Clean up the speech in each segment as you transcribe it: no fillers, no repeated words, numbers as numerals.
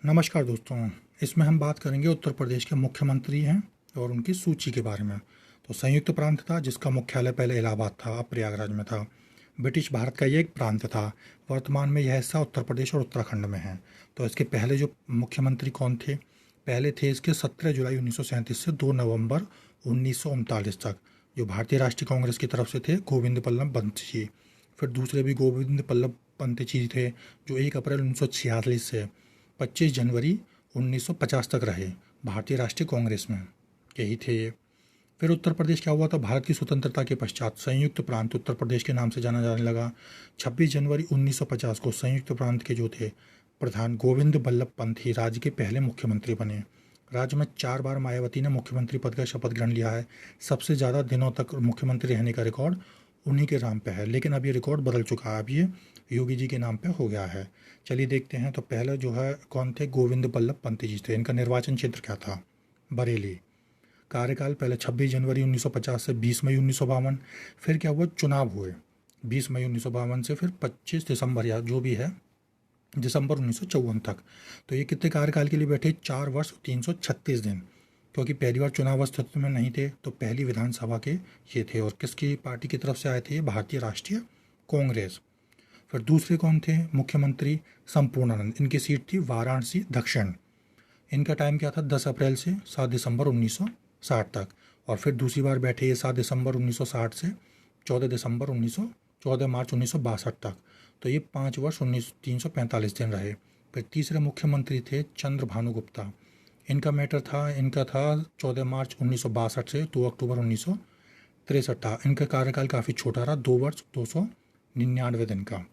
नमस्कार दोस्तों। इसमें हम बात करेंगे उत्तर प्रदेश के मुख्यमंत्री हैं और उनकी सूची के बारे में। तो संयुक्त प्रांत था जिसका मुख्यालय पहले इलाहाबाद था, अब प्रयागराज में था। ब्रिटिश भारत का ये एक प्रांत था। वर्तमान में यह हिस्सा उत्तर प्रदेश और उत्तराखंड में है। तो इसके पहले जो मुख्यमंत्री कौन थे? पहले थे इसके 17 जुलाई 1937 से 2 नवंबर 1939 तक, जो भारतीय राष्ट्रीय कांग्रेस की तरफ से थे, गोविंद बल्लभ पंत जी। फिर दूसरे भी गोविंद बल्लभ पंत जी थे, जो 1 अप्रैल 1946 से 25 जनवरी 1950 तक रहे भारतीय राष्ट्रीय कांग्रेस में। यही थे ये। फिर उत्तर प्रदेश क्या हुआ था? भारत की स्वतंत्रता के पश्चात संयुक्त प्रांत उत्तर प्रदेश के नाम से जाना जाने लगा। 26 जनवरी 1950 को संयुक्त प्रांत के जो थे प्रधान गोविंद बल्लभ पंत ही राज्य के पहले मुख्यमंत्री बने। राज्य में 4 बार मायावती ने मुख्यमंत्री पद का शपथ ग्रहण लिया है। सबसे ज़्यादा दिनों तक मुख्यमंत्री रहने का रिकॉर्ड उन्हीं के नाम पे है, लेकिन अब ये रिकॉर्ड बदल चुका है। अब ये योगी जी के नाम पे हो गया है। चलिए देखते हैं। तो पहले जो है कौन थे? गोविंद बल्लभ पंत जी थे। इनका निर्वाचन क्षेत्र क्या था? बरेली। कार्यकाल पहले 26 जनवरी 1950 से 20 मई 1952। फिर क्या हुआ? चुनाव हुए 20 मई 1952 से फिर 25 दिसंबर या जो भी है दिसंबर 1954 तक। तो ये कितने कार्यकाल के लिए बैठे? 4 वर्ष 336 दिन। क्योंकि पहली बार चुनाव अस्तित्व में नहीं थे, तो पहली विधानसभा के ये थे। और किसकी पार्टी की तरफ से आए थे? ये भारतीय राष्ट्रीय कांग्रेस। फिर दूसरे कौन थे मुख्यमंत्री? संपूर्णानंद। इनकी सीट थी वाराणसी दक्षिण। इनका टाइम क्या था? 10 अप्रैल से 7 दिसंबर 1960 तक। और फिर दूसरी बार बैठे ये 7 दिसंबर 1960 से 14 मार्च 1962 तक। तो ये 5 वर्ष 345 दिन रहे। फिर तीसरे मुख्यमंत्री थे चंद्रभानु गुप्ता। इनका था 14 मार्च 1962 से 2 अक्टूबर 1963 था। इनका कार्यकाल काफ़ी छोटा रहा, 2 वर्ष 299 दिन का।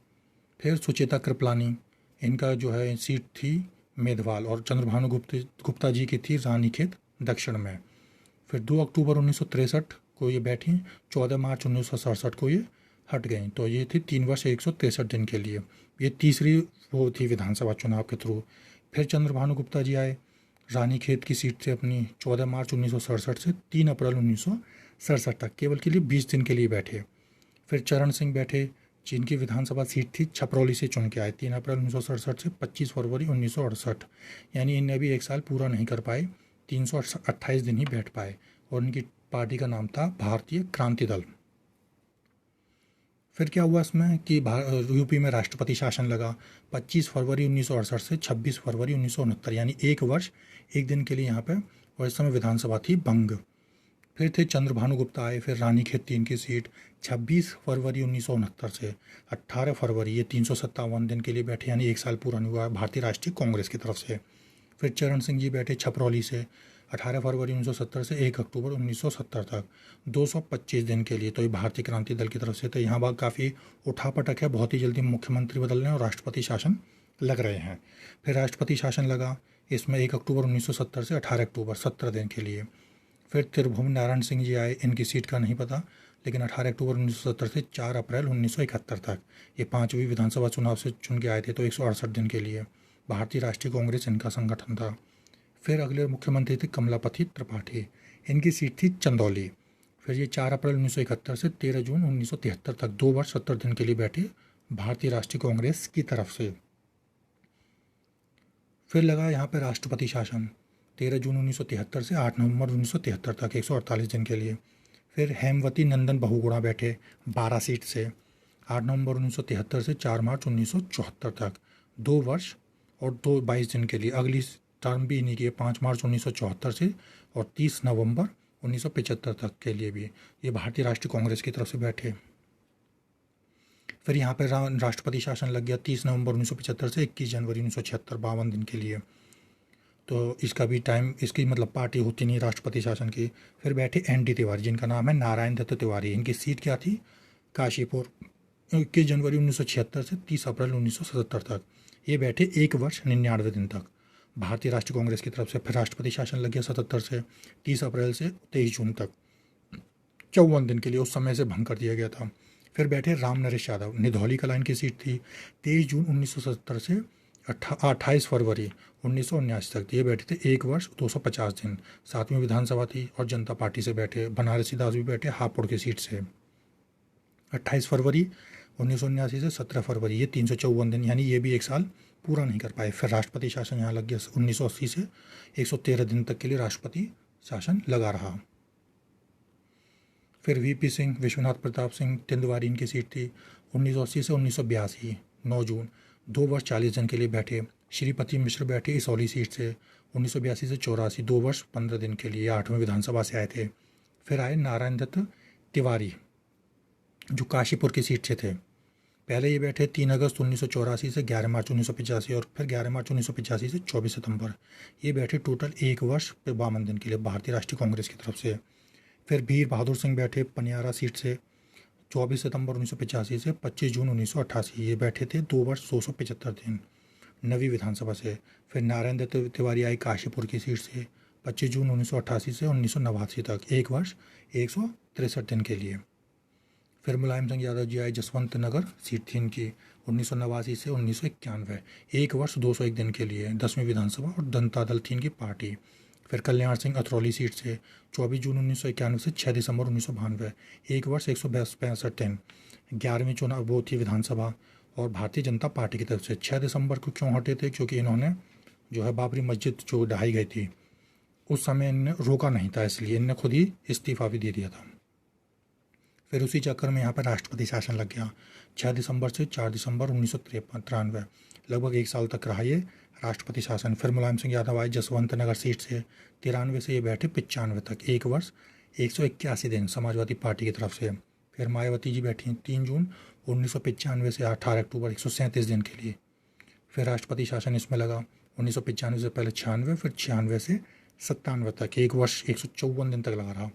फिर सुचेता कृपलानी। इनका जो है सीट थी मेघवाल, और चंद्रभानु गुप्ता जी की थी रानीखेत दक्षिण में। फिर 2 अक्टूबर 1963 को ये बैठी, 14 मार्च 1967 को ये हट गई। तो ये थी 3 वर्ष 163 दिन के लिए। ये तीसरी वो थी विधानसभा चुनाव के थ्रू। फिर चंद्रभानु गुप्ता जी आए, रानीखेत की सीट से अपनी 14 मार्च 1967 से 3 अप्रैल 1967 तक, केवल के लिए 20 दिन के लिए बैठे। फिर चरण सिंह बैठे, जिनकी विधानसभा सीट थी छपरौली से चुन के आए, 3 अप्रैल 1967 से 25 फरवरी 1968। यानी इनने अभी 1 साल पूरा नहीं कर पाए, 328 दिन ही बैठ पाए। और इनकी पार्टी का नाम था भारतीय क्रांति दल। फिर क्या हुआ इसमें कि यूपी में राष्ट्रपति शासन लगा 25 फरवरी 1968 से 26 फरवरी 1969, यानी 1 वर्ष 1 दिन के लिए यहाँ पे। और इस समय विधानसभा थी भंग। फिर थे चंद्रभानु गुप्ता आए, फिर रानीखेत 3 की सीट 26 फरवरी 1969 से 18 फरवरी, ये 357 दिन के लिए बैठे, यानी 1 साल पूरा नहीं हुआ, भारतीय राष्ट्रीय कांग्रेस की तरफ से। फिर चरण सिंह जी बैठे छपरौली से 18 फरवरी 1970 से 1 अक्टूबर 1970 तक, 225 दिन के लिए। तो ये भारतीय क्रांति दल की तरफ से। तो यहाँ बात काफ़ी उठापटक है, बहुत ही जल्दी मुख्यमंत्री बदल रहे हैं और राष्ट्रपति शासन लग रहे हैं। फिर राष्ट्रपति शासन लगा इसमें 1 अक्टूबर 1970 से 18 अक्टूबर, 17 दिन के लिए। फिर तिरुभुवन नारायण सिंह जी आए, इनकी सीट का नहीं पता, लेकिन 18 अक्टूबर 1970 से 4 अप्रैल 1971 तक, ये 5वीं विधानसभा चुनाव से चुन के आए थे। तो 168 दिन के लिए। भारतीय राष्ट्रीय कांग्रेस इनका संगठन था। फिर अगले मुख्यमंत्री थे कमलापति त्रिपाठी। इनकी सीट थी चंदौली। फिर ये 4 अप्रैल 1971 से 13 जून 1973 तक, 2 वर्ष 70 दिन के लिए बैठे भारतीय राष्ट्रीय कांग्रेस की तरफ से। फिर लगा यहाँ पर राष्ट्रपति शासन 13 जून 1973 से 8 नवंबर 1973 तक, 148 दिन के लिए। फिर हेमवती नंदन बहुगुणा बैठे 12 सीट से 8 नवंबर 1973 से 4 मार्च 1974 तक, 2 वर्ष और 22 दिन के लिए। अगली टर्म भी इन्हीं की है, 5 मार्च 1974 से और 30 नवंबर 1975 तक के लिए भी ये भारतीय राष्ट्रीय कांग्रेस की तरफ से बैठे। फिर यहाँ पर राष्ट्रपति शासन लग गया 30 नवंबर 1975 से 21 जनवरी 1976, 52 दिन के लिए। तो इसका भी टाइम, इसकी मतलब पार्टी होती नहीं राष्ट्रपति शासन की। फिर बैठे ND तिवारी, जिनका नाम है नारायण दत्त तिवारी। इनकी सीट क्या थी? काशीपुर। 21 जनवरी 1976 से 30 अप्रैल 1977 तक, ये बैठे 1 वर्ष 99 दिन तक भारतीय राष्ट्रीय कांग्रेस की तरफ से। फिर राष्ट्रपति शासन लग गया 77 से 30 अप्रैल से 23 जून तक, 54 दिन के लिए। उस समय से भंग कर दिया गया था। फिर बैठे राम नरेश यादव, निधौली कला इनकी सीट थी, 23 जून 1970 से 28 फरवरी 1979 तक। ये बैठे थे 1 वर्ष 250 दिन। 7वीं विधानसभा थी और जनता पार्टी से बैठे। बनारसी दास भी बैठे हापुड़ की सीट से 28 फरवरी 1979 से 17 फरवरी, ये 354 दिन, यानी ये भी 1 साल पूरा नहीं कर पाए। फिर राष्ट्रपति शासन यहाँ लग गया। 1980 से 113 दिन तक के लिए राष्ट्रपति शासन लगा रहा। फिर वीपी सिंह, विश्वनाथ प्रताप सिंह, तिंदवारी इनकी सीट थी। 1980 से 1982 9 जून 2 वर्ष 40 दिन के लिए बैठे। श्रीपति मिश्र बैठे इसौली सीट से 1982 से 84 2 वर्ष 15 दिन के लिए 8वें विधानसभा से आए थे। फिर आए नारायण दत्त तिवारी जो काशीपुर की सीट से थे। पहले ये बैठे 3 अगस्त 1984 से 11 मार्च 1985 और फिर 11 मार्च 1985 से 24 सितंबर। ये बैठे टोटल 1 वर्ष 52 दिन के लिए भारतीय राष्ट्रीय कांग्रेस की तरफ से। फिर वीर बहादुर सिंह बैठे पनियारा सीट से 24 सितंबर 1985 से 25 जून 1988। ये बैठे थे 2 वर्ष 275 दिन नवी विधानसभा से। फिर नारायण दत्त तिवारी आई काशीपुर की सीट से 25 जून 1988 से 1989 तक 1 वर्ष 163 दिन के लिए। फिर मुलायम सिंह यादव जी आए जसवंत नगर सीट थी इनकी 1989 से 1991 1 वर्ष 201 दिन के लिए 10वीं विधानसभा और जनता दल थी इनकी पार्टी। फिर कल्याण सिंह अतरौली सीट से 24 जून 1991 से 6 दिसंबर 1992 1 वर्ष 165 दिन 11वीं चुनाव वो थी विधानसभा और भारतीय जनता पार्टी की तरफ से। 6 दिसंबर को क्यों हटे थे? क्योंकि इन्होंने जो है बाबरी मस्जिद जो ढहाई गई थी उस समय इनने रोका नहीं था, इसलिए इनने खुद ही इस्तीफा भी दे दिया था। फिर उसी चक्कर में यहाँ पर राष्ट्रपति शासन लग गया 6 दिसंबर से 4 दिसंबर 1993 लगभग 1 साल तक रहा ये राष्ट्रपति शासन। फिर मुलायम सिंह यादव आए जसवंत नगर सीट से 93 से ये बैठे 95 तक 1 वर्ष 181 दिन समाजवादी पार्टी की तरफ से। फिर मायावती जी बैठी 3 जून 1995 से 18 अक्टूबर 137 दिन के लिए। फिर राष्ट्रपति शासन इसमें लगा 1995 से पहले 96 फिर 96 से 97 तक 1 वर्ष 154 दिन तक लगा रहा।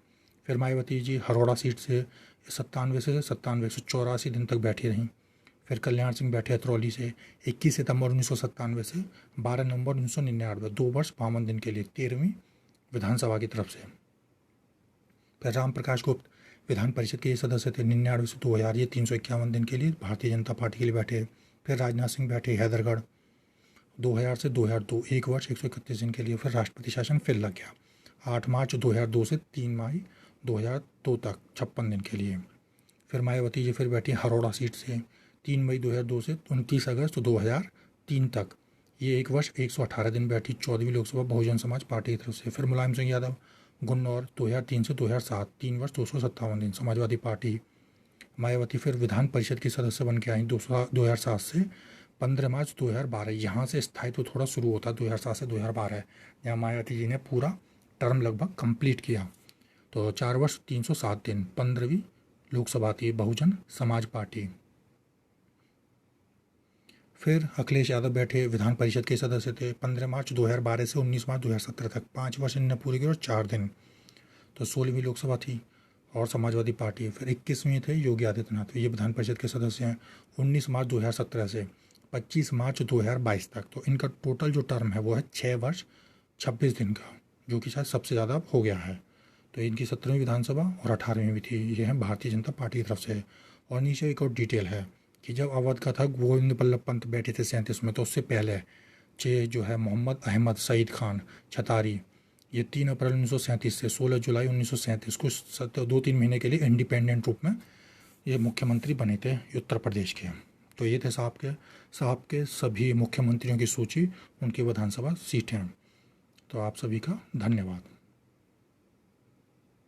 फिर मायावती जी हरोड़ा सीट से 97 से 184 दिन तक बैठी रहीं। फिर कल्याण सिंह बैठे अतरौली से 21 सितंबर 1997 से 12 नवंबर 1999 2 वर्ष 52 दिन के लिए 13वीं विधानसभा की तरफ से। फिर राम प्रकाश गुप्त विधान परिषद के सदस्य थे 99 से 2000 ये 351 दिन के लिए भारतीय जनता पार्टी के लिए बैठे। फिर राजनाथ सिंह बैठे हैदरगढ़ 2000 से 2002 1 वर्ष 131 दिन के लिए। फिर राष्ट्रपति शासन फिर लग गया 8 मार्च 2002 से 3 मई 2002 तक 56 दिन के लिए। फिर मायावती जी फिर बैठी हरोड़ा सीट से 3 मई 2002 से 29 अगस्त 2003 तक ये 1 वर्ष 118 दिन बैठी 14वीं लोकसभा बहुजन समाज पार्टी की तरफ से। फिर मुलायम सिंह यादव गुन्नौर 2003 से 2007 3 वर्ष 257 दिन समाजवादी पार्टी। मायावती फिर विधान परिषद की सदस्य बन के आई 2007 से 15 मार्च 2012। यहाँ से स्थायित्व थोड़ा शुरू होता 2007 से 2012 जहाँ मायावती जी ने पूरा टर्म लगभग कंप्लीट किया। तो 4 वर्ष 307 दिन 15वीं लोकसभा थी बहुजन समाज पार्टी। फिर अखिलेश यादव बैठे विधान परिषद के सदस्य थे 15 मार्च 2012 से 19 मार्च 2017 तक 5 वर्ष इन्होंने पूरे किए और 4 दिन। तो 16वीं लोकसभा थी और समाजवादी पार्टी। फिर 21वीं थे योगी आदित्यनाथ ये विधान परिषद के सदस्य हैं 19 मार्च 2017 से 25 मार्च 2022 तक। तो इनका टोटल जो टर्म है वो है 6 वर्ष 26 दिन का, जो कि शायद सबसे ज़्यादा हो गया है। तो इनकी 17वीं विधानसभा और 18वीं भी थी। ये है भारतीय जनता पार्टी की तरफ से। और नीचे एक और डिटेल है कि जब अवध का था गोविंद बल्लभ पंत बैठे थे 37 में, तो उससे पहले जो है मोहम्मद अहमद सईद खान छतारी ये 3 अप्रैल 1937 से 16 जुलाई 1937 को 2-3 महीने के लिए इंडिपेंडेंट रूप में ये मुख्यमंत्री बने थे उत्तर प्रदेश के। तो ये थे साहब के सभी मुख्यमंत्रियों की सूची, उनकी विधानसभा सीटें। तो आप सभी का धन्यवाद।